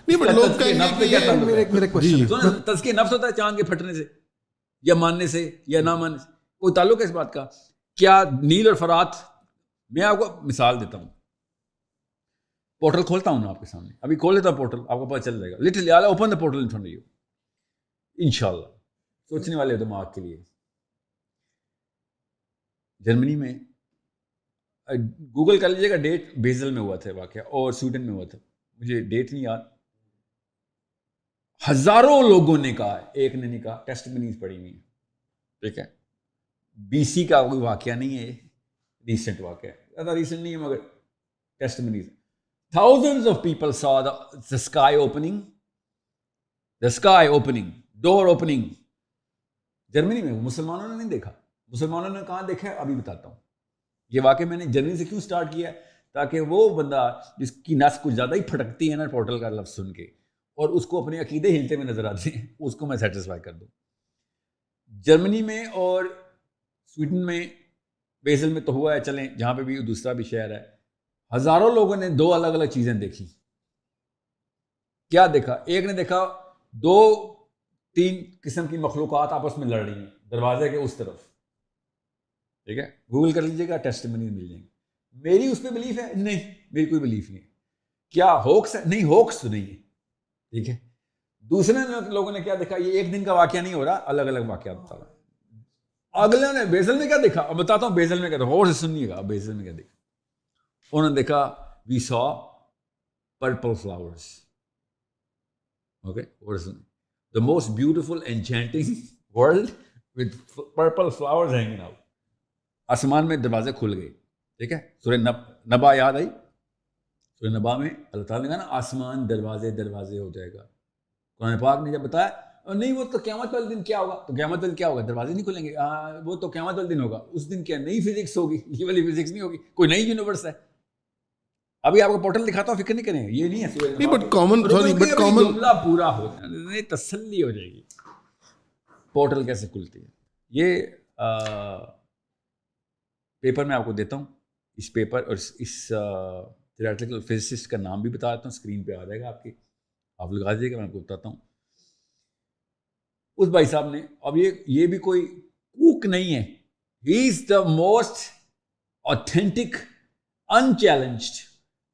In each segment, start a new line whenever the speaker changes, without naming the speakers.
نہیں بٹ لوگ میرے کوسچن
تزکیہ نفس ہوتا ہے چاند کے پھٹنے سے یا ماننے سے یا نہ ماننے سے؟ کوئی تعلق ہے اس بات کا؟ کیا نیل اور فرات، میں آپ کو مثال دیتا ہوں، پورٹل کھولتا ہوں نا آپ کے سامنے، ابھی کھول لیتا ہوں پورٹل، آپ کو پتہ چل جائے گا. Literally I open the portal in front of you, انشاءاللہ. سوچنے والے دماغ کے لیے جرمنی میں گوگل کر لیجیے گا ڈیٹ، بیزل میں ہوا تھا واقعہ اور سویڈن میں ہوا تھا، مجھے ڈیٹ نہیں یاد. ہزاروں لوگوں نے کہا، ایک نے نہیں کہا، ٹیسٹمنیز پڑی ہوئی ہیں، ٹھیک ہے. BC کا کوئی واقعہ نہیں ہے، ریسنٹ واقعہ ہے، زیادہ ریسنٹ نہیں ہے مگر ٹیسٹمنیز. Thousands of people saw the sky opening, door opening. Germany میں مسلمانوں نے نہیں دیکھا. مسلمانوں نے کہاں دیکھا ہے ابھی بتاتا ہوں. یہ واقعہ میں نے جرمنی سے کیوں سٹارٹ کیا ہے؟ تاکہ وہ بندہ جس کی نس کچھ زیادہ ہی پھٹکتی ہے نا پورٹل کا لفظ سن کے، اور اس کو اپنے عقیدے ہلتے ہوئے نظر آتے ہیں، اس کو میں سیٹسفائی کر دوں. جرمنی میں اور سویڈن میں، بیزل میں تو ہوا ہے، چلیں جہاں پہ بھی دوسرا بھی شہر ہے، ہزاروں لوگوں نے 2 الگ الگ چیزیں دیکھی. کیا دیکھا؟ ایک نے دیکھا 2-3 قسم کی مخلوقات آپس میں لڑ رہی ہیں دروازے کے اس طرف، ٹھیک ہے. گوگل کر لیجیے گا، ٹیسٹمنی مل جائیں گے. میری اس پہ بلیف ہے؟ نہیں، میری کوئی بلیف نہیں ہے. کیا ہوکس ہے؟ نہیں، ہوکس تو نہیں ہے، ٹھیک ہے. دوسرے لوگوں نے کیا دیکھا؟ یہ ایک دن کا واقعہ نہیں ہو رہا، الگ الگ واقعات بتا رہا. اگلے نے بیزل میں کیا دیکھا؟ اب بتاتا ہوں بیزل میں کیا دیکھا، غور سے سنیے گا. بیزل میں کیا دیکھا؟ انہوں نے دیکھا وی سا purple flowers. Okay, the most beautiful enchanting world with purple flowers hanging out. آسمان میں دروازے کھل گئے، ٹھیک ہے. سورہ نبا یاد آئی؟ سورہ نبا میں اللہ تعالیٰ نے کہا نا آسمان دروازے ہو جائے گا. قرآن پاک نے جب بتایا نہیں وہ تو قیامت والے دن کیا ہوگا، تو قیامت والے دن کیا ہوگا؟ دروازے نہیں کھلیں گے. وہ تو قیامت والے دن ہوگا. اس دن کیا نئی فزکس ہوگی؟ یہ والی فزکس نہیں ہوگی، کوئی نئی یونیورس ہے. ابھی آپ کو پورٹل دکھاتا ہوں، فکر نہیں کریں، یہ نہیں ہے
بٹ کامن
جملہ پورا ہو جائے، تسلی ہو جائے گی. پورٹل کیسے کھلتی ہے؟ یہ پیپر میں آپ کو دیتا ہوں، اس پیپر اور اس تھیوریٹیکل فزسسٹ کا نام بھی بتا دیتا ہوں، اسکرین پہ آ جائے گا آپ کی، آپ لگا دیجیے گا، میں آپ کو بتاتا ہوں. اس بھائی صاحب نے، اب یہ بھی کوئی کوک نہیں ہے، he is the most authentic unchallenged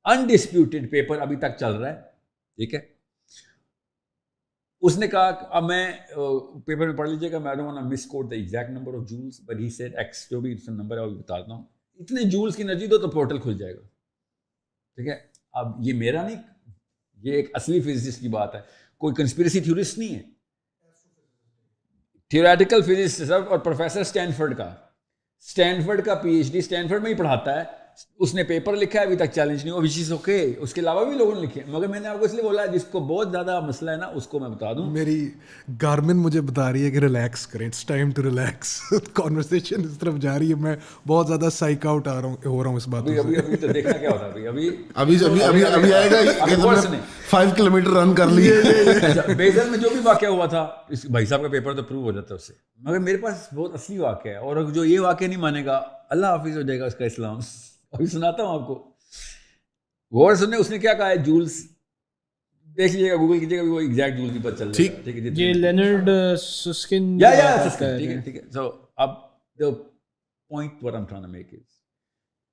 undisputed paper ابھی تک چل رہا ہے، ٹھیک ہے. اس نے کہا، اب میں پیپر میں پڑھ لیجیے گا، میں don't want to misquote the exact number of jewels but he said X, جو بھی نمبر ہے وہ بتاتا ہوں، اتنے جولز کی انرجی دو تو پورٹل کھل جائے گا، ٹھیک ہے. اب یہ میرا نہیں، یہ ایک اصلی فزسسٹ کی بات ہے، کوئی کنسپیریسی تھیورسٹ نہیں ہے. تھیوریٹیکل فزسسٹ اور پروفیسر اسٹینفورڈ کا PhD اسٹینفورڈ میں ہی پڑھاتا ہے. اس نے پیپر لکھا ہے، ابھی تک چیلنج نہیں ہوا، وچ از اوکے. اس کے علاوہ بھی لوگوں نے لکھے، مگر میں نے آپ کو اس لیے بولا جس کو بہت زیادہ مسئلہ ہے نا اس کو میں بتا دوں.
میری گارمن مجھے بتا رہی ہے کہ ریلیکس کریں، it's time to relax. Conversation اس طرف جا رہی ہے، میں بہت زیادہ سائیک آؤٹ ہو رہا ہوں اس بات سے.
ابھی تو دیکھنا کیا ہوتا ہے،
ابھی آئے گا 5 کلومیٹر رن کر لیے.
بیزل میں جو بھی واقعہ ہوا تھا، اس بھائی صاحب کا پیپر تو پروو ہو جاتا ہے اس سے. مگر میرے پاس بہت اصلی واقعہ ہے، اور جو یہ واقعہ نہیں مانے گا اللہ حافظ ہو جائے گا اس کا اسلام. ابھی سناتا ہوں آپ کو، غور سننے. اس نے کیا کہا ہے، جولز دیکھ لیجیے گا، گوگل کیجیے گا، وہ ایگزیکٹ جولز بھی پتہ چل جائے گا، ٹھیک ہے.
یہ لینارڈ سسکن،
ٹھیک ہے. سو اب the point what I'm trying to make is,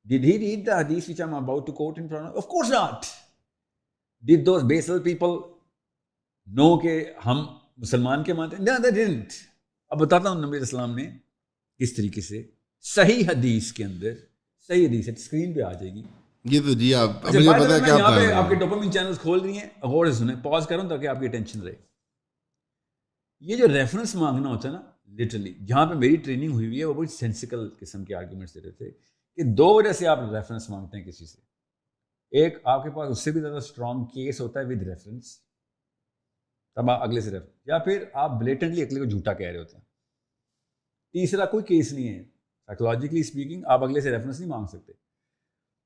did he read the hadith which I'm about to quote in front of? Of course not. Did those basal people know کہ ہم مسلمان کے مانتے ہیں؟ No, they didn't. اب بتاتا ہوں نبی علیہ السلام نے کس طریقے سے صحیح حدیث کے اندر، صحیح حدیث ہے، اسکرین پہ آ جائے گی
یہ تو جی آپ مجھے پتا ہے کیا
یہاں پہ آپ کے ڈوپامین چینلز کھول رہی ہیں، غور سے سنیں، پاز کروں تاکہ آپ کی اٹینشن رہے. یہ جو ریفرنس مانگنا ہوتا ہے نا، لٹرلی جہاں پہ میری ٹریننگ ہوئی ہوئی ہے وہ بڑی سینسیکل قسم کے آرگیومنٹس دے رہے تھے کہ 2 وجہ سے آپ ریفرنس مانگتے ہیں کسی سے. ایک، آپ کے پاس اس سے بھی زیادہ اسٹرانگ کیس ہوتا ہے ود ریفرنس، تب آپ اگلے سے ریفرنس، یا پھر آپ بلیٹنٹلی اگلے کو جھوٹا کہہ رہے ہوتے ہیں. تیسرا کوئی کیس نہیں ہے، سائیکولوجیکلی اسپیکنگ آپ اگلے سے ریفرنس نہیں مانگ سکتے.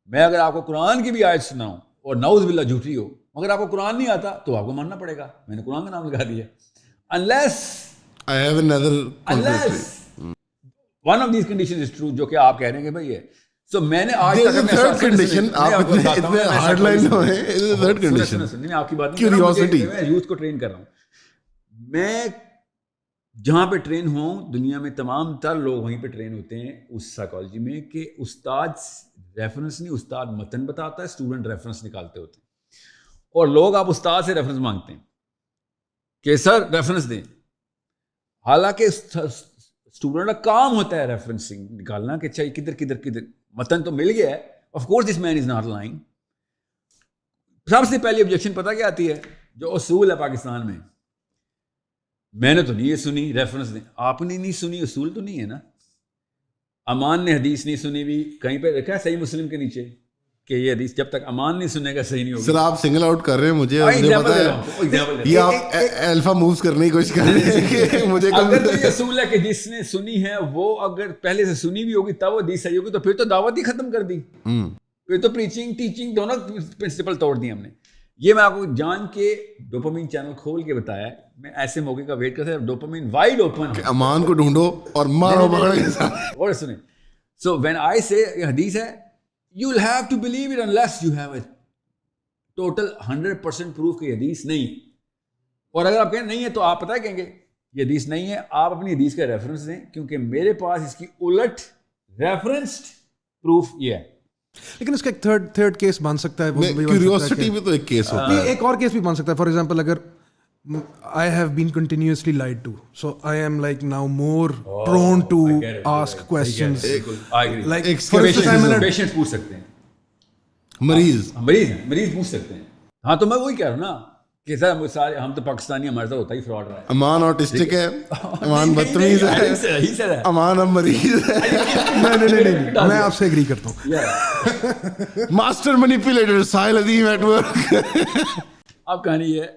میں اگر آپ کو قرآن کی بھی آیت سناؤں اور نعوذ باللہ جھوٹی ہو، مگر آپ کو قرآن نہیں آتا تو آپ کو ماننا پڑے گا، میں نے قرآن کا نام لگا دیا. unless one of these conditions is true، جو کہ آپ کہہ رہے ہیں کہ بھائی سو میں نے آج تک
تھرڈ کنڈیشن آپ اتنے ہارڈ لائن میں ہیں. تھرڈ کنڈیشن
آپ کی بات
کیوریوسٹی.
میں یوتھ کو ٹرین کر رہا ہوں. میں جہاں پہ ٹرین ہوں دنیا میں تمام تر لوگ وہیں پہ ٹرین ہوتے ہیں اس سائیکالوجی میں کہ استاد ریفرنس نہیں, استاد متن بتاتا ہے, اسٹوڈنٹ ریفرنس نکالتے ہوتے ہیں. اور لوگ آپ استاد سے ریفرنس مانگتے ہیں کہ سر ریفرنس دیں, حالانکہ اسٹوڈنٹ کا کام ہوتا ہے ریفرنسنگ نکالنا کہ چاہیے کدھر کدھر کدھر متن تو مل گیا ہے. Of course this man is not lying. سب سے پہلی آبجیکشن پتہ کیا آتی ہے, جو اصول ہے پاکستان میں نے تو نہیں یہ سنی ریفرنس دیں. آپ نے نہیں سنی, اصول تو نہیں ہے نا. امان نے حدیث نہیں سنی بھی, کہیں پہ دیکھا ہے صحیح مسلم کے نیچے کہ یہ حدیث جب تک امان نہیں سنے گا صحیح نہیں ہوگی.
سر آپ سنگل آؤٹ کر رہے ہیں مجھے, اور مجھے پتا ہے یہ آپ الفا مووز کرنے کی کوشش کر رہے ہیں کہ مجھے
اگر تو یہ اصول ہے کہ جس نے سنی ہے وہ اگر پہلے سے سنی بھی ہوگی تب وہ حدیث صحیح ہوگی, تو پھر تو دعوت ہی ختم کر دی, پھر تو پریچنگ ٹیچنگ دونوں پرنسپل توڑ دی ہم نے. یہ میں آپ کو جان کے ڈوپامین چینل کھول کے بتایا, میں ایسے موقع کا ویٹ کرتا ہوں ڈوپامین وائڈ اوپن,
امان کو ڈھونڈو اور مارو پکڑ کے ساتھ.
اور سنیں, سو وین آئی سے یہ حدیث ہے, you will have to believe it unless you have a total 100% proof کہ یہ حدیث نہیں. اور اگر آپ کہیں نہیں ہے تو آپ پتہ کہیں گے یہ حدیث نہیں ہے, آپ اپنی حدیث کا ریفرنس دیں, کیونکہ میرے پاس اس کی الٹ ریفرنسڈ پروف یہ ہے.
لیکن اس کا ایک تھرڈ کیس بن سکتا ہے,
کیوریوسٹی بھی تو ایک کیس ہوتا ہے.
ایک اور کیس بھی بن سکتا ہے. فار ایگزامپل اگر I have been continuously lied to, so I am like now more prone to ask questions. Like for instance,
patient پوچھ سکتے ہیں, مریض پوچھ سکتے ہیں. ہاں تو میں وہی کہہ رہا ہوں نا کہ سر سارے ہم تو پاکستانی, ہمارے ساتھ ہوتا ہی فراڈ رہا ہے.
امان آٹسٹک ہے, امان بدتمیز ہے, امان اب مریض ہے.
نہیں, میں آپ سے ایگری کرتا ہوں.
Master manipulator Sahil Azeem at work.
اب کہانی یہ ہے,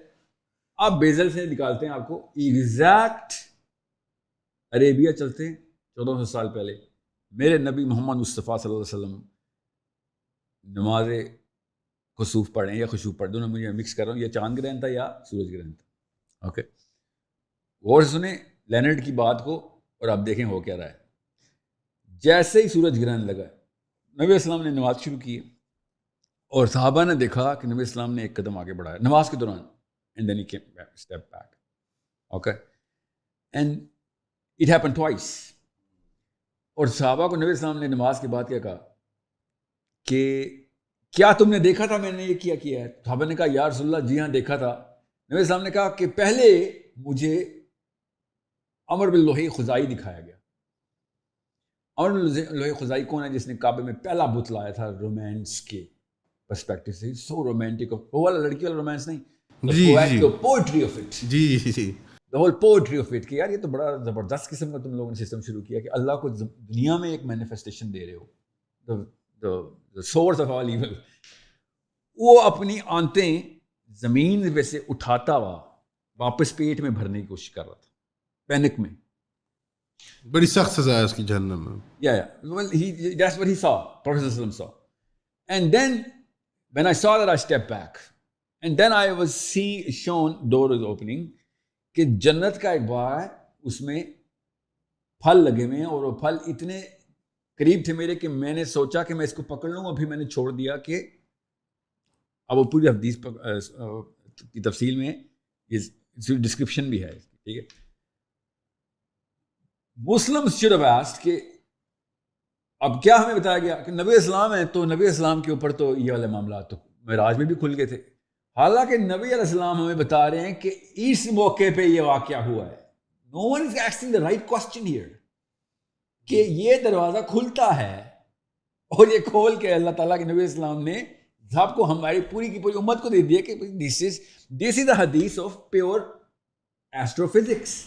آپ بیزل سے نکالتے ہیں آپ کو ایگزیکٹ عربیہ چلتے ہیں 1400 سال پہلے. میرے نبی محمد مصطفیٰ صلی اللہ علیہ وسلم نماز خسوف پڑھیں یا خشوف پڑھ, دونوں مجھے مکس کر رہا ہوں, یہ چاند گرہن تھا یا سورج گرہن تھا. اوکے, غور سے سنیں لینرڈ کی بات کو اور آپ دیکھیں ہو کیا رہا ہے. جیسے ہی سورج گرہن لگا, نبی اسلام نے نماز شروع کی اور صحابہ نے دیکھا کہ نبی اسلام نے ایک قدم آگے بڑھایا نماز کے دوران. And then he came back, step back. Okay? And it happened twice. اور صحابہ کو نبی اسلام نے نماز کے بعد کیا کہا کہ کیا تم نے دیکھا تھا میں نے یہ کیا ہے؟ صحابہ نے کہا یا رسول اللہ جی ہاں دیکھا تھا. نبی اسلام نے کہا کہ پہلے مجھے امر باللوح خزائی دکھایا گیا. امر باللوح خزائی کون ہے؟ جس نے کعبے میں پہلا بت لایا تھا رومانس کے پرسپیکٹو سے. سو رومانٹک, وہ والا لڑکی والا رومانس نہیں, poetry of it. The whole poetry of it کہ یار یہ تو بڑا زبردست قسم کا تم لوگوں نے سسٹم شروع کیا کہ اللہ کو دنیا میں ایک مینیفیسٹیشن دے رہے ہو, the source of all evil. وہ اپنی آنتیں زمین پہ سے اٹھاتا ہوا واپس پیٹ میں بھرنے کی کوشش کر رہا تھا پینک میں.
بڑی سخت سزا ہے اس کی جہنم میں.
Well, that's what he saw, Prophet ﷺ saw. And then when I saw that I stepped back. And then I was shown door is opening کہ جنت کا ایک باغ ہے, اس میں پھل لگے ہوئے ہیں اور وہ پھل اتنے قریب تھے میرے کہ میں نے سوچا کہ میں اس کو پکڑ لوں, اور پھر میں نے چھوڑ دیا کہ اب وہ پوری حدیث کی تفصیل میں ڈسکرپشن بھی ہے. ٹھیک ہے, مسلم should have asked کہ اب کیا ہمیں بتایا گیا کہ نبی اسلام ہے تو نبی اسلام کے اوپر تو یہ والے معاملات تو معراج میں بھی کھل گئے تھے. حالانکہ نبی علیہ السلام ہمیں بتا رہے ہیں کہ اس موقع پہ یہ واقعہ ہوا ہے. No one is asking the right question here کہ یہ دروازہ کھلتا ہے اور یہ کھول کے اللہ تعالیٰ کے نبی علیہ السلام نے سب کو ہماری پوری کی پوری امت کو دے دیا کہ this is the hadith of pure astrophysics.